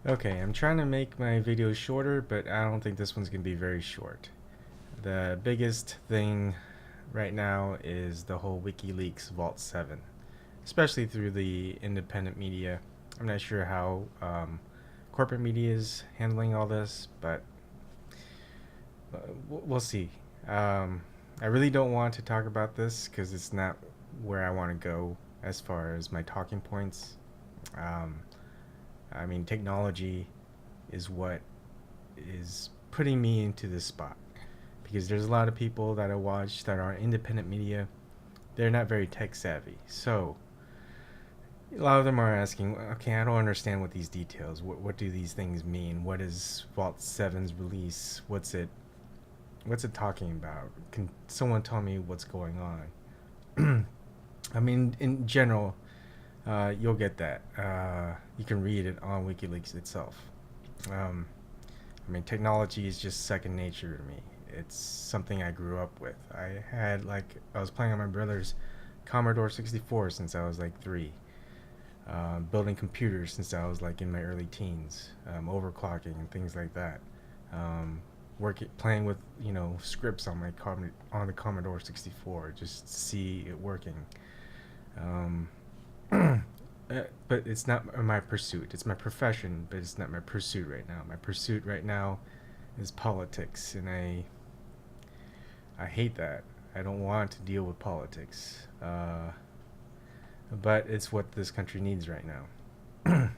Okay, I'm trying to make my videos shorter, but I don't think this one's going to be very short. The biggest thing right now is the whole Wikileaks Vault 7, especially through the independent media. I'm not sure how corporate media is handling all this, but we'll see. I really don't want to talk about this because it's not where I want to go as far as my talking points. Um, I mean, technology is what is putting me into this spot because there's a lot of people that I watch that are independent media. They're not very tech savvy. So a lot of them are asking, okay, I don't understand what these details, what do these things mean? What is Vault 7's release? What's it talking about? Can someone tell me what's going on? I mean, in general, you'll get that. You can read it on WikiLeaks itself. Um, I mean, technology is just second nature to me. It's something I grew up with. I was playing on my brother's Commodore 64 since I was like 3. Building computers since I was like in my early teens. Overclocking and things like that. Playing with scripts on on the Commodore 64 just to see it working. Um, but it's not my pursuit. It's my profession, but it's not my pursuit right now. My pursuit right now is politics, and I hate that. I don't want to deal with politics, but it's what this country needs right now.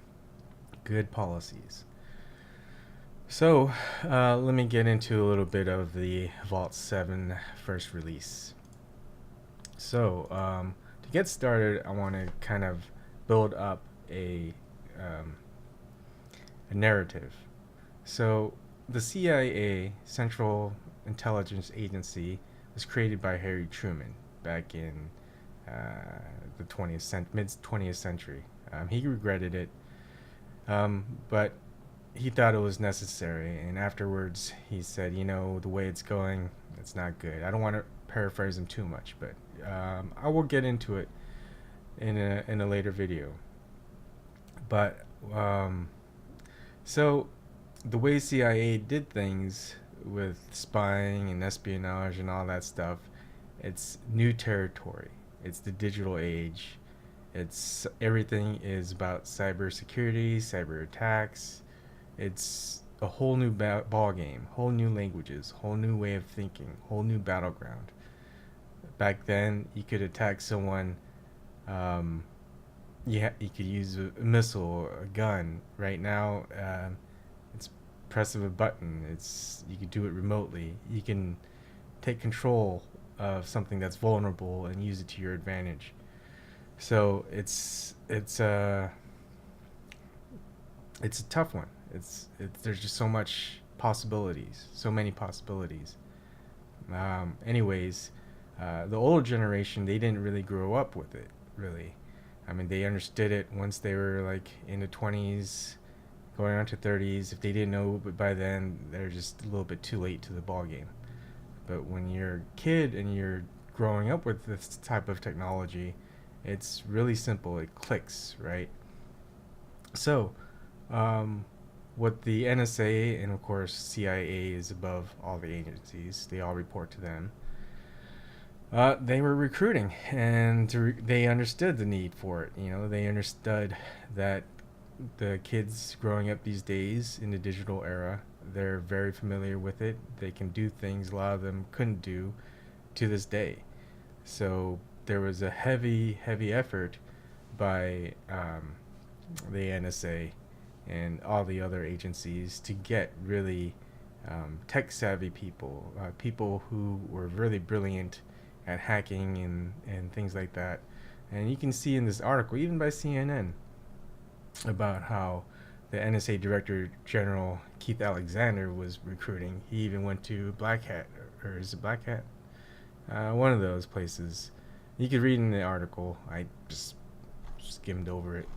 Good policies. So let me get into a little bit of the Vault 7 first release. So to get started, I want to kind of build up um, a narrative. So the CIA, Central Intelligence Agency, was created by Harry Truman back in the mid 20th century. He regretted it, but he thought it was necessary. And afterwards, he said, the way it's going, it's not good. I don't want to paraphrase him too much, but I will get into it in a later video. But so the way CIA did things with spying and espionage and all that stuff, it's new territory. It's the digital age. It's everything is about cybersecurity, cyber attacks. It's a whole new ball game, whole new languages, whole new way of thinking, whole new battleground. Back then, you could attack someone. You could use a missile or a gun. Right now, it's press of a button. You can do it remotely. You can take control of something that's vulnerable and use it to your advantage. So it's a tough one. There's just so many possibilities. Anyways, the older generation, they didn't really grow up with it, really. I mean, they understood it once they were like in the 20s, going on to 30s. If they didn't know, but by then they're just a little bit too late to the ball game. But when you're a kid and you're growing up with this type of technology, it's really simple. It clicks, right? So, what the NSA and of course CIA is above all the agencies. They all report to them. They were recruiting, and they understood the need for it. They understood that the kids growing up these days in the digital era, they're very familiar with it. They can do things a lot of them couldn't do to this day. So there was a heavy effort by the NSA and all the other agencies to get really tech savvy people, people who were really brilliant at hacking and things like that. And you can see in this article, even by CNN, about how the NSA Director General Keith Alexander was recruiting. He even went to Black Hat, or is it Black Hat? One of those places. You could read in the article. I just skimmed over it.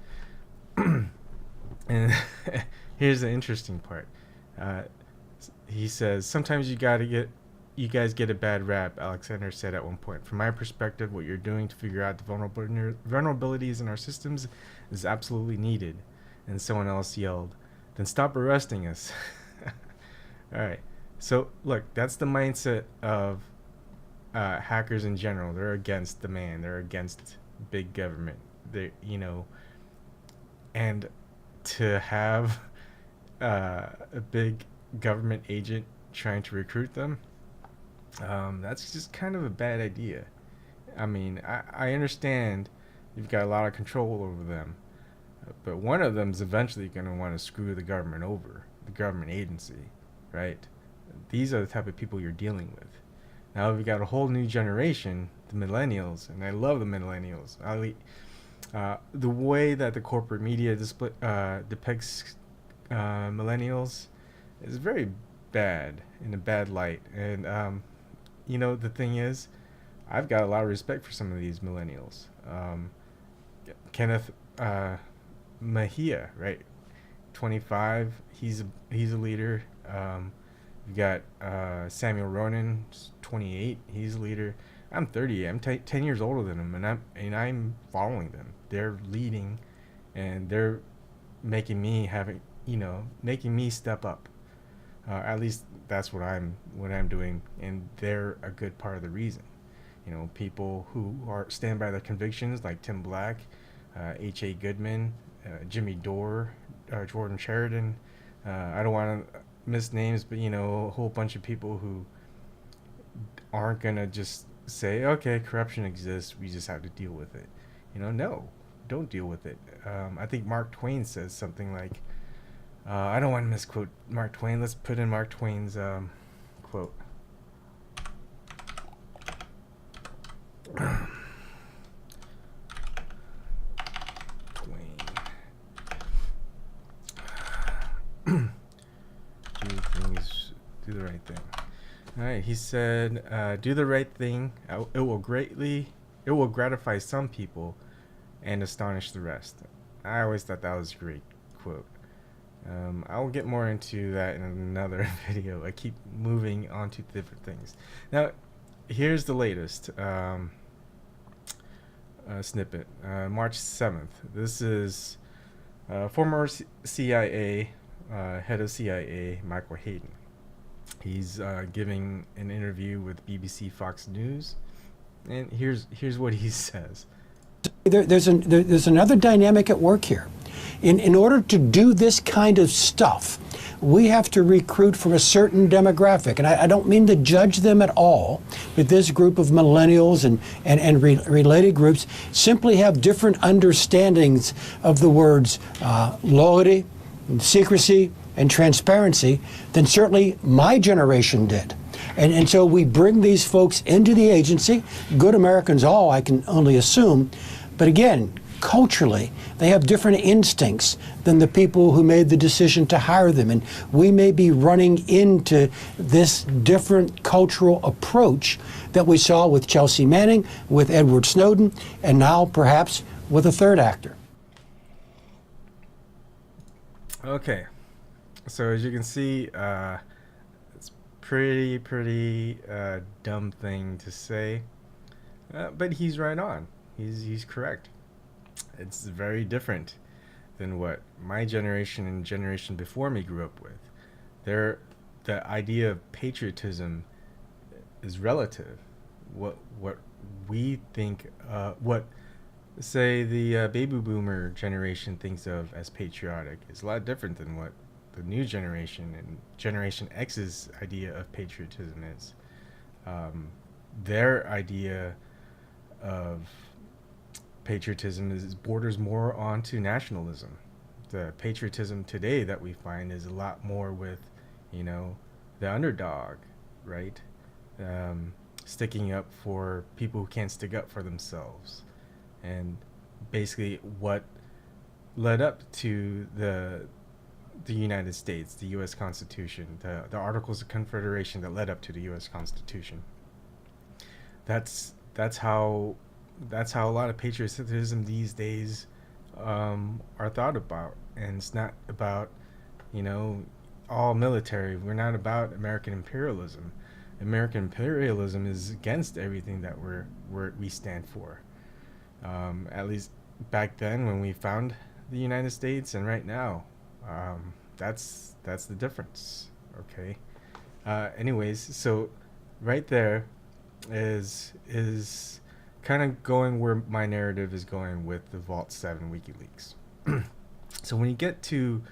And here's the interesting part. He says, sometimes you guys get a bad rap, Alexander said at one point. From my perspective, what you're doing to figure out the vulnerabilities in our systems is absolutely needed. And someone else yelled, then stop arresting us. All right. So look, that's the mindset of hackers in general. They're against the man. They're against big government. They. And to have a big government agent trying to recruit them, that's just kind of a bad idea. I mean, I understand you've got a lot of control over them, but one of them's eventually going to want to screw the government over, the government agency, right? These are the type of people you're dealing with. Now we've got a whole new generation, the millennials, and I love the millennials. The way that the corporate media depicts millennials is very bad, in a bad light. And the thing is, I've got a lot of respect for some of these millennials. Kenneth Mejia, right? 25. He's a leader. You got Samuel Ronan, 28. He's a leader. I'm 30. I'm 10 years older than them, and I'm following them. They're leading, and they're making me making me step up. At least that's what I'm doing, and they're a good part of the reason. People who stand by their convictions, like Tim Black, H.A. Goodman, Jimmy Dore, Jordan Sheridan. I don't want to miss names, but a whole bunch of people who aren't gonna just say, okay, corruption exists, we just have to deal with it. No, don't deal with it. I think Mark Twain says something like, I don't want to misquote Mark Twain. Let's put in Mark Twain's quote. Twain. Do the right thing. All right, he said, do the right thing. It will gratify some people and astonish the rest. I always thought that was a great quote. I'll get more into that in another video. I keep moving on to different things. Now, here's the latest snippet. March 7th. This is former CIA, head of CIA, Michael Hayden. He's giving an interview with BBC Fox News, and here's what he says. There's another dynamic at work here. In order to do this kind of stuff, we have to recruit from a certain demographic. And I don't mean to judge them at all, but this group of millennials and related groups simply have different understandings of the words loyalty, and secrecy, and transparency than certainly my generation did. And so we bring these folks into the agency, good Americans all, I can only assume, but again, culturally, they have different instincts than the people who made the decision to hire them. And we may be running into this different cultural approach that we saw with Chelsea Manning, with Edward Snowden, and now perhaps with a third actor. Okay, so as you can see, it's pretty dumb thing to say, but he's right on. He's correct. It's very different than what my generation and generation before me grew up with. The idea of patriotism is relative. What we think, what say the baby boomer generation thinks of as patriotic is a lot different than what the new generation and Generation X's idea of patriotism is. Their idea of patriotism borders more onto nationalism. The patriotism today that we find is a lot more with, the underdog, right? Sticking up for people who can't stick up for themselves. And basically what led up to the United States, the U.S. Constitution, the Articles of Confederation that led up to the U.S. Constitution. That's how a lot of patriotism these days are thought about, and it's not about all military. We're not about American imperialism. American imperialism is against everything that we stand for. At least back then when we found the United States, and right now, that's the difference. Okay. Anyways, so right there is kind of going where my narrative is going with the Vault 7 WikiLeaks. So when you get to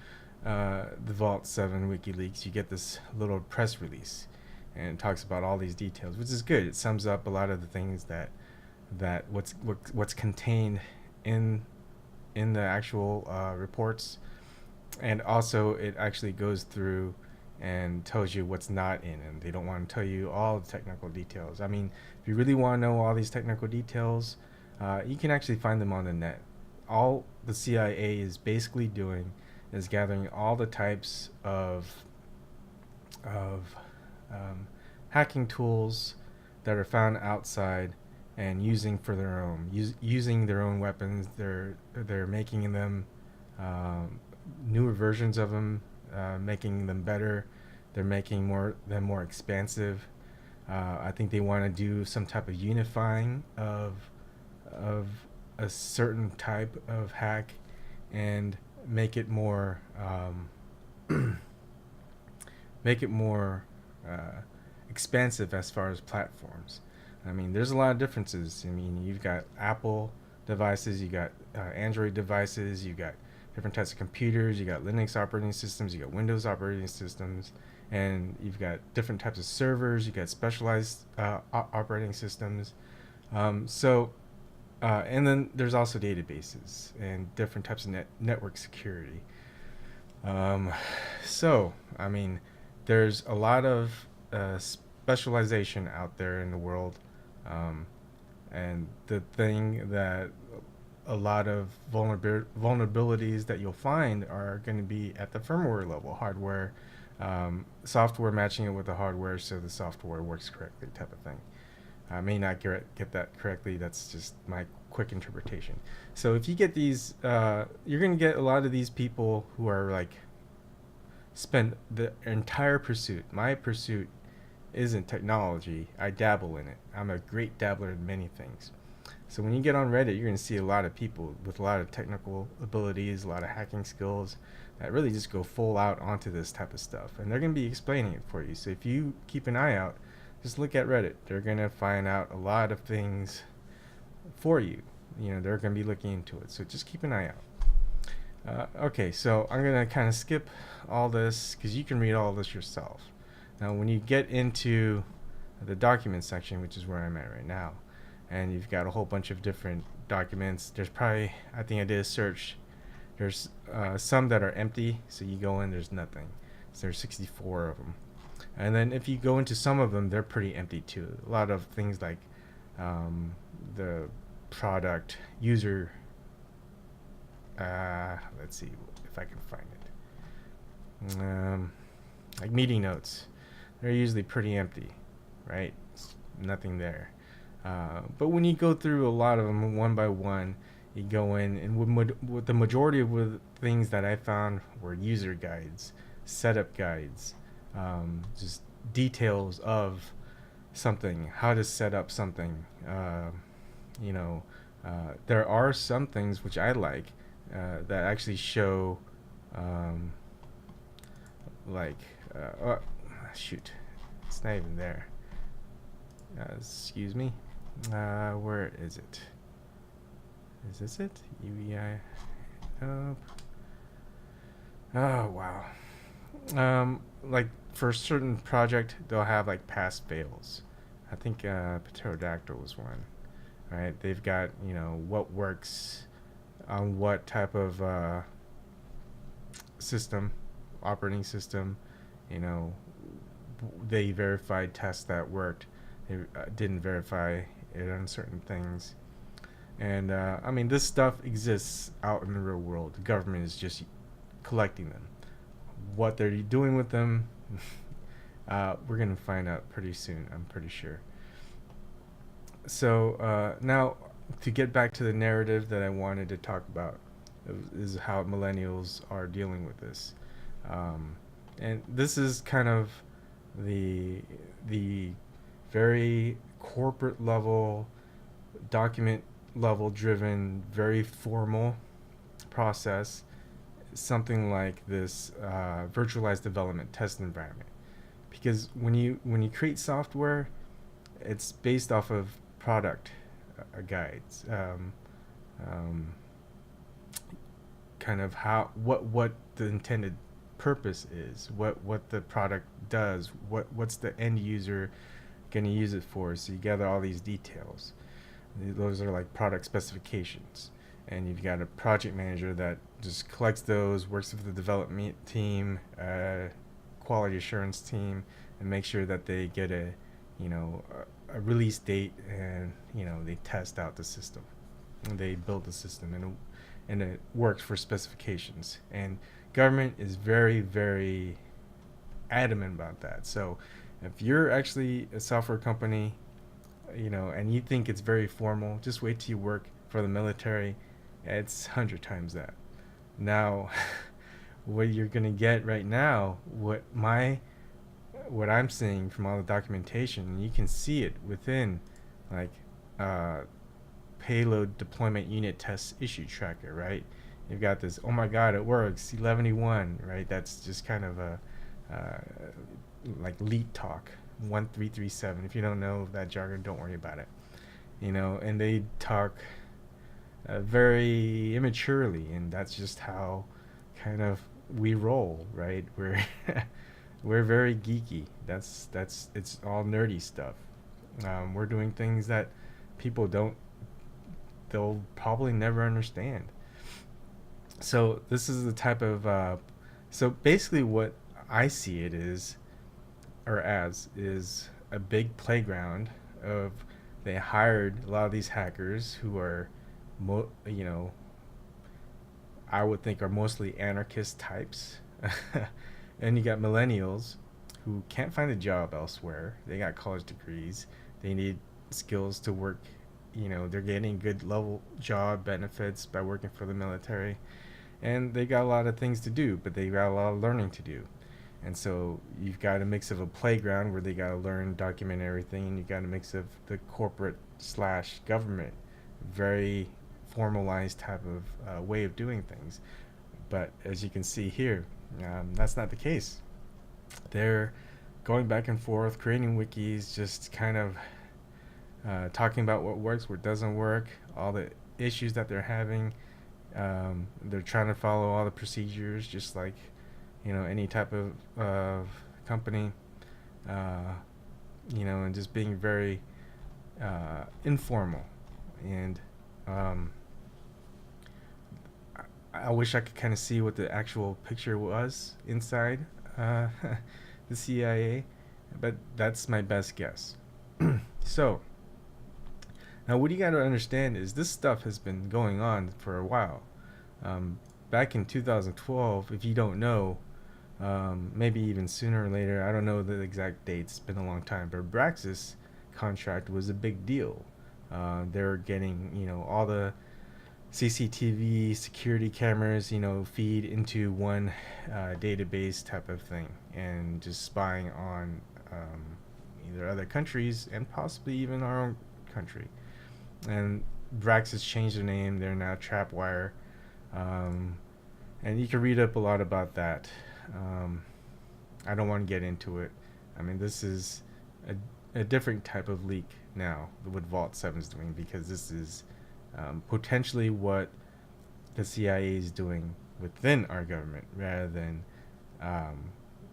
the Vault 7 WikiLeaks, you get this little press release, and it talks about all these details, which is good. It sums up a lot of the things that what's contained in the actual reports, and also it actually goes through and tells you what's not in, and they don't want to tell you all the technical details. I mean, if you really want to know all these technical details, you can actually find them on the net. All the CIA is basically doing is gathering all the types of hacking tools that are found outside and using for their own using their own weapons. They're making them newer versions of them, making them better. They're making them more expansive. I think they want to do some type of unifying of a certain type of hack and make it more expansive as far as platforms. I mean, there's a lot of differences. I mean, you've got Apple devices, you got Android devices, you got different types of computers, you got Linux operating systems, you got Windows operating systems, and you've got different types of servers, you got specialized operating systems. And then there's also databases and different types of network security. So, I mean, there's a lot of specialization out there in the world. And the thing that a lot of vulnerabilities that you'll find are going to be at the firmware level, hardware, software matching it with the hardware so the software works correctly type of thing. I may not get that correctly. That's just my quick interpretation. So if you get these, you're going to get a lot of these people who are like, spend the entire pursuit. My pursuit isn't technology. I dabble in it. I'm a great dabbler in many things. So when you get on Reddit, you're going to see a lot of people with a lot of technical abilities, a lot of hacking skills that really just go full out onto this type of stuff. And they're going to be explaining it for you. So if you keep an eye out, just look at Reddit. They're going to find out a lot of things for you. You know, they're going to be looking into it. So just keep an eye out. Okay, so I'm going to kind of skip all this because you can read all this yourself. Now, when you get into the document section, which is where I'm at right now, and you've got a whole bunch of different documents, there's probably, I think I did a search, there's some that are empty, so you go in, there's nothing. So there's 64 of them. And then if you go into some of them, they're pretty empty too. A lot of things like the product user, let's see if I can find it. Like meeting notes, they're usually pretty empty, right? Nothing there. But when you go through a lot of them one by one, you go in, and with the majority of the things that I found were user guides, setup guides, just details of something, how to set up something. There are some things which I like that actually show, shoot, it's not even there. Excuse me. Where is it? Is this it? UEI. Nope. Oh wow. Like for a certain project, they'll have like pass fails. I think Pterodactyl was one. Right? They've got what works on what type of system, operating system. They verified tests that worked. They didn't verify it on certain things. And I mean, this stuff exists out in the real world. The government is just collecting them. What they're doing with them, we're going to find out pretty soon, I'm pretty sure. So now, to get back to the narrative that I wanted to talk about, is how millennials are dealing with this. And this is kind of the very corporate level, document level driven, very formal process something like this virtualized development test environment, because when you create software, it's based off of product guides, um, kind of how what the intended purpose is, what the product does, what's the end user going to use it for. So you gather all these details. Those are like product specifications, and you've got a project manager that just collects those, works with the development team, quality assurance team, and make sure that they get a release date, and they test out the system, and they build the system, and it works for specifications. And government is very, very adamant about that. So if you're actually a software company, and you think it's very formal, just wait till you work for the military. It's 100 times that. Now, what you're gonna get right now, what I'm seeing from all the documentation, and you can see it within, like, payload deployment unit test issue tracker, right? You've got this, oh my god, it works, 11E1, right? That's just kind of a like lead talk, 1337. If you don't know that jargon, don't worry about it. And they talk very immaturely, and that's just how kind of we roll, right? We're we're very geeky. That's it's all nerdy stuff. We're doing things that people they'll probably never understand. So this is the type of so basically what I see it is a big playground of, they hired a lot of these hackers who are I would think are mostly anarchist types. And you got millennials who can't find a job elsewhere. They got college degrees. They need skills to work. They're getting good level job benefits by working for the military. And they got a lot of things to do, but they got a lot of learning to do. And so you've got a mix of a playground where they got to learn, document everything, and you've got a mix of the corporate / government, very formalized type of way of doing things. But as you can see here, that's not the case. They're going back and forth, creating wikis, just kind of talking about what works, what doesn't work, all the issues that they're having. They're trying to follow all the procedures, just like any type of company, and just being very informal. And I wish I could kind of see what the actual picture was inside the CIA, but that's my best guess. So now what you got to understand is this stuff has been going on for a while. Back in 2012, if you don't know, maybe even sooner or later, I don't know the exact dates, it's been a long time, but Braxis contract was a big deal. They're getting, all the CCTV security cameras, feed into one database type of thing, and just spying on either other countries and possibly even our own country. And Braxis changed their name; they're now Trapwire, and you can read up a lot about that. I don't want to get into it. I mean, this is a different type of leak now, what Vault7 is doing, because this is potentially what the CIA is doing within our government rather than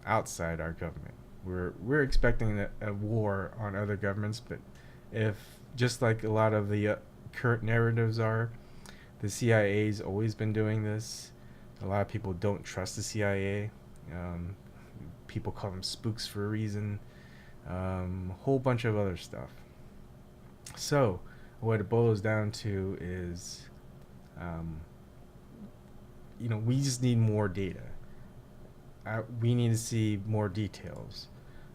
outside our government. We're expecting a war on other governments, but if, just like a lot of the current narratives are, the CIA's always been doing this. A lot of people don't trust the CIA. People call them spooks for a reason. A whole bunch of other stuff. So what it boils down to is, we just need more data. We need to see more details.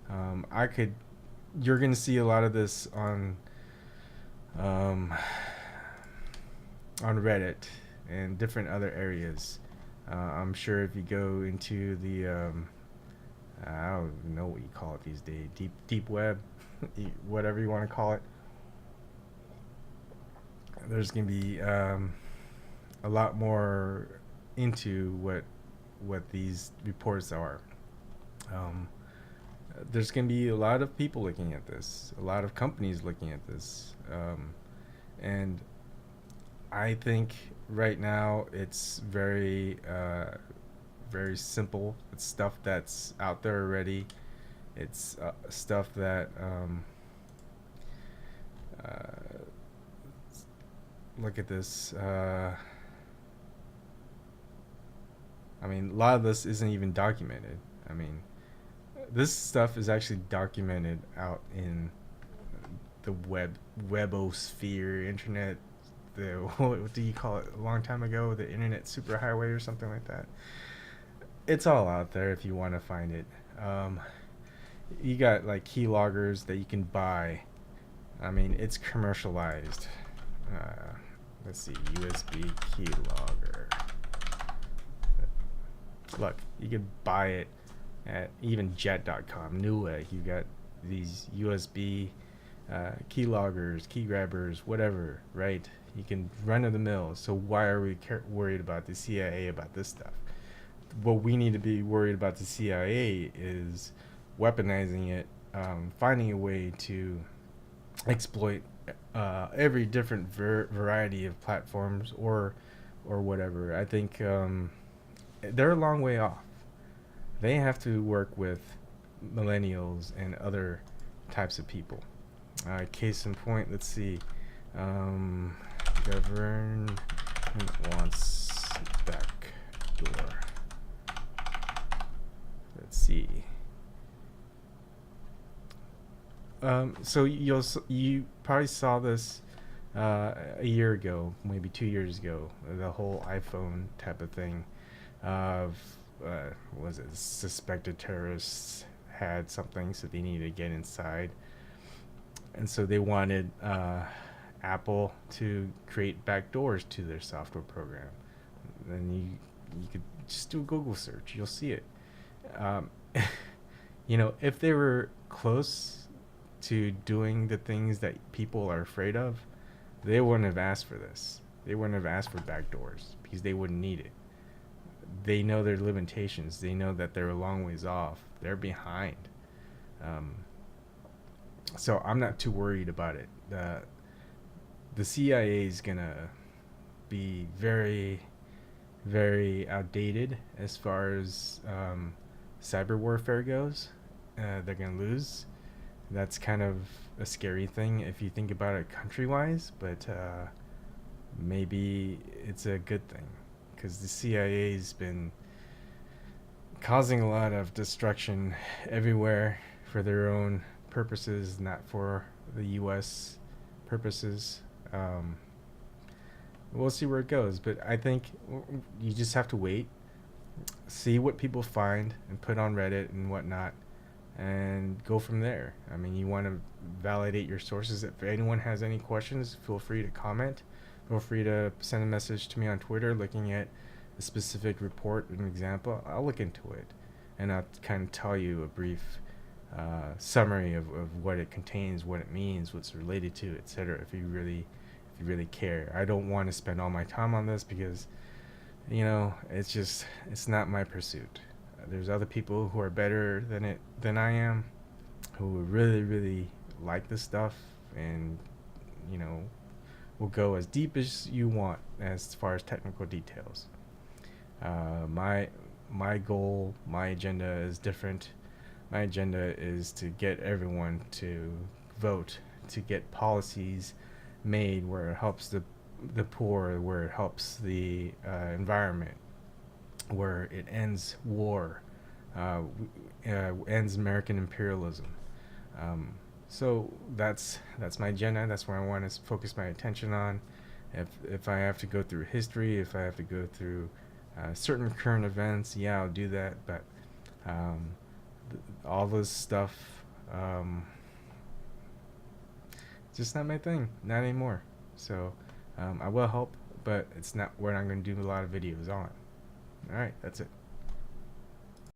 You're going to see a lot of this on Reddit and different other areas. I'm sure if you go into the I don't even know what you call it these days, deep web, whatever you want to call it, there's going to be a lot more into what what these reports are. There's going to be a lot of people looking at this, a lot of companies looking at this, and I think right now it's very very simple. It's stuff that's out there already. It's stuff that look at this. I mean, a lot of this isn't even documented. I mean, this stuff is actually documented out in the webosphere, internet. The what do you call it? A long time ago, the internet superhighway or something like that. It's all out there if you want to find it. You got like keyloggers that you can buy. I mean, it's commercialized. Let's see, USB keylogger. Look, you could buy it at even jet.com. Newegg, you got these USB keyloggers, key grabbers, whatever, right? You can run of the mill. So why are we worried about the CIA about this stuff? What we need to be worried about the CIA is weaponizing it, finding a way to exploit every different variety of platforms or whatever. I think they're a long way off. They have to work with millennials and other types of people. Case in point, let's see. Government wants backdoor. Let's see. So you probably saw this a year ago, maybe 2 years ago, the whole iPhone type of thing of was it suspected terrorists had something, so they needed to get inside, and so they wanted Apple to create backdoors to their software program. Then you could just do a Google search, you'll see it. You know, if they were close to doing the things that people are afraid of, they wouldn't have asked for this. They wouldn't have asked for backdoors because they wouldn't need it. They know their limitations. They know that they're a long ways off. They're behind. So I'm not too worried about it. The CIA is gonna be very, very outdated as far as cyber warfare goes. They're gonna lose. That's kind of a scary thing if you think about it country-wise, but maybe it's a good thing because the CIA's been causing a lot of destruction everywhere for their own purposes, not for the U.S. purposes. We'll see where it goes, but I think you just have to wait, see what people find and put on Reddit and whatnot, and go from there. I mean, you want to validate your sources. If anyone has any questions, feel free to comment. Feel free to send a message to me on Twitter looking at a specific report, an example. I'll look into it, and I'll kind of tell you a brief summary of what it contains, what it means, what's related to, etc. If you really care. I don't want to spend all my time on this because, you know, it's not my pursuit. There's other people who are better than I am, who really like this stuff, and you know, will go as deep as you want as far as technical details. My goal, my agenda is different. My agenda is to get everyone to vote, to get policies made where it helps the poor, where it helps the environment, where it ends war, ends American imperialism. So that's my agenda. That's where I want to focus my attention on. If I have to go through history, if I have to go through certain current events, yeah, I'll do that. But all this stuff, just not my thing, not anymore. So I will help, but it's not what I'm going to do a lot of videos on. All right, that's it.